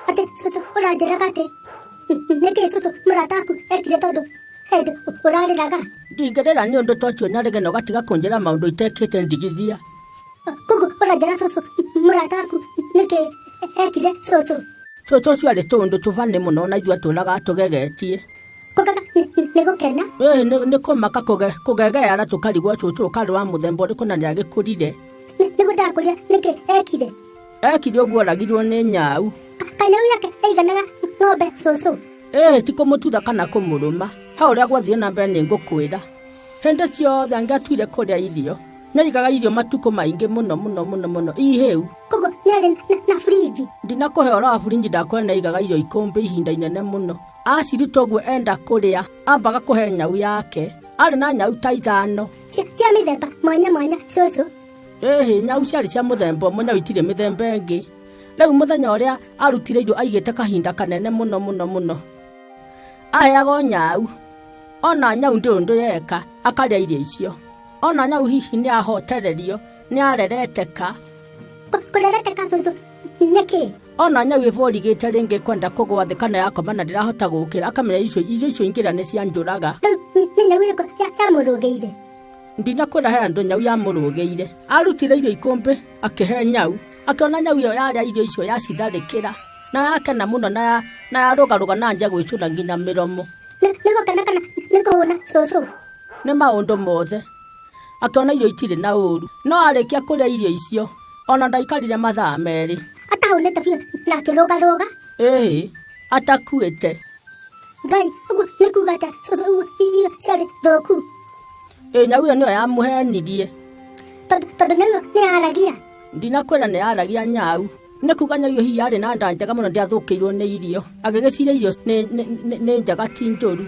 Ate soso ũranjĩra atĩ nĩkĩ cũcũ mũrata waku ekire tondũ hĩndĩ ũrarĩraga? Ndingĩrĩra nĩ ũndũ ta ũcio Nyarĩge ũgatiga kũnjĩra maũndũ itekĩte ndigithia. Koguo ũranjĩra cũcũ mũrata waku nĩkĩ ekire cũcũ? Cũcũ ũcio arĩ tũũndũ tũbane mũno na ithuĩ atũũraga tũgegetie. Kũgega nĩ gũkena? Nĩ kũmaka kũgegeara tũkarigwo cũcũ ũkarĩ wa mũthemba ũrĩkũ na nĩagĩkũrire. Nĩguo ndakũria nĩkĩ ekire? Ekire ũguo oragirwo nĩ nyau. Kanyau yake ĩiganaga ng'ombe cũcũ? Ti kũmũtutha kana kũmũrũma. Ha ũrĩa gwathiĩ na mbere nĩ ngũkwĩra. Hĩndĩ ciothe angĩatuire kũrĩa irio, nĩaigaga irio matukũ maingĩ mũno ihĩu. Koguo nĩarĩ na burinji? Ndinakũhe ũhoro wa burinji, ndakwĩra nĩaigaga irio ikũmbĩ ihinda inene mũno. Aciruta ũguo enda kũrĩa, ambaga kũhe nyau yake. Arĩ na nyau ta 5. Cia mĩthemba mwanya cũcũ? Nyau ciarĩ cia mũthemba ũmwe, nyau itirĩ mĩthemba ĩngĩ. Rĩu mũthenya ũrĩa arutire irio aigĩte kahinda kanene mũno. Aheagwo nyau. Ona nyau ndũndũ yeka, akarĩa irio icio. Ona nyau hihi nĩ ahotererio, nĩ arereteka. Kũrereteka cũcũ nĩkĩ? Ona nyau ĩborigĩte rĩngĩ kwenda kũgwa thĩ kana yakoma na ndĩrahota gũkĩra, akamenya irio icio ingĩra nĩ cianjũraga. Nĩ nyau ĩrĩkũ yamũrũgĩire? Ndinakwĩra he andũ nyau yamũrũgĩire. Arutire irio ikũmbĩ akĩhe nyau. Akĩona nyau ĩyo yarĩa irio icio yacitharĩkĩra. Na yakena mũno na yarũgarũga na nja gwĩcũra nginya mĩromo. Nĩ gũkena kana nĩ kũhũna cũcũ? Nĩ maũndũ mothe. Akĩona irio itirĩ na ũru. No arĩkia kũrĩa irio icio, ona ndaikarire mathaa merĩ. Atahũnĩte biũ na akĩrũgarũga? Atakuĩte. Ngai, ũguo nĩ kuuga atĩ cũcũ irio ciarĩ thũku? Nyau ĩyo nĩyo yamũhenirie. Tondũ nyau ĩyo nĩ yaragia? Ndinakwĩra nĩ yaragia nyau. Nĩ kuuga nyau ĩyo hihi yarĩ na nda njega mũno, ndĩathũkĩirwo nĩ irio. Agĩgĩciria irio nĩ njega ti njũru.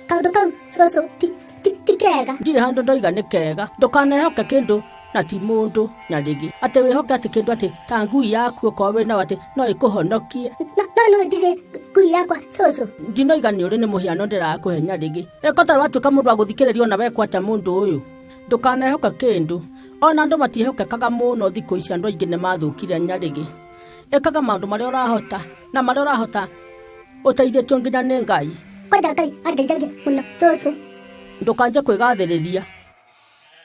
Kaũndũ kau cũcũ ti kega? Ndirĩ handũ ndoiga nĩ kega. Ndũkanehoke kĩndũ na ti mũndũ, Nyarĩge. Atĩ wĩhoke atĩ kĩndũ atĩ ta ngui yaku okorwo wĩnayo atĩ no ĩkũhonokie. No ndirĩ ngui yakwa cũcũ? Ndinoiga nĩ ũrĩ, nĩ mũhiano ndĩrakũhe Nyarĩge. Ĩkotara watuĩka mũndũ wa gũthikĩrĩrio ona wekwata mũndũ ũyũ. Ndũkanehoke kĩndũ. Ona andũ matiehokekaga mũno thikũ ici, andũ aingĩ nĩ mathũkire Nyarĩge. Ĩkaga maũndũ marĩa ũrahota, na marĩa ũrahota ũteithĩtio nginya nĩ Ngai. Kwenda Ngai andeithagie mũno cũcũ. Ndũkanje kwĩgathĩrĩria.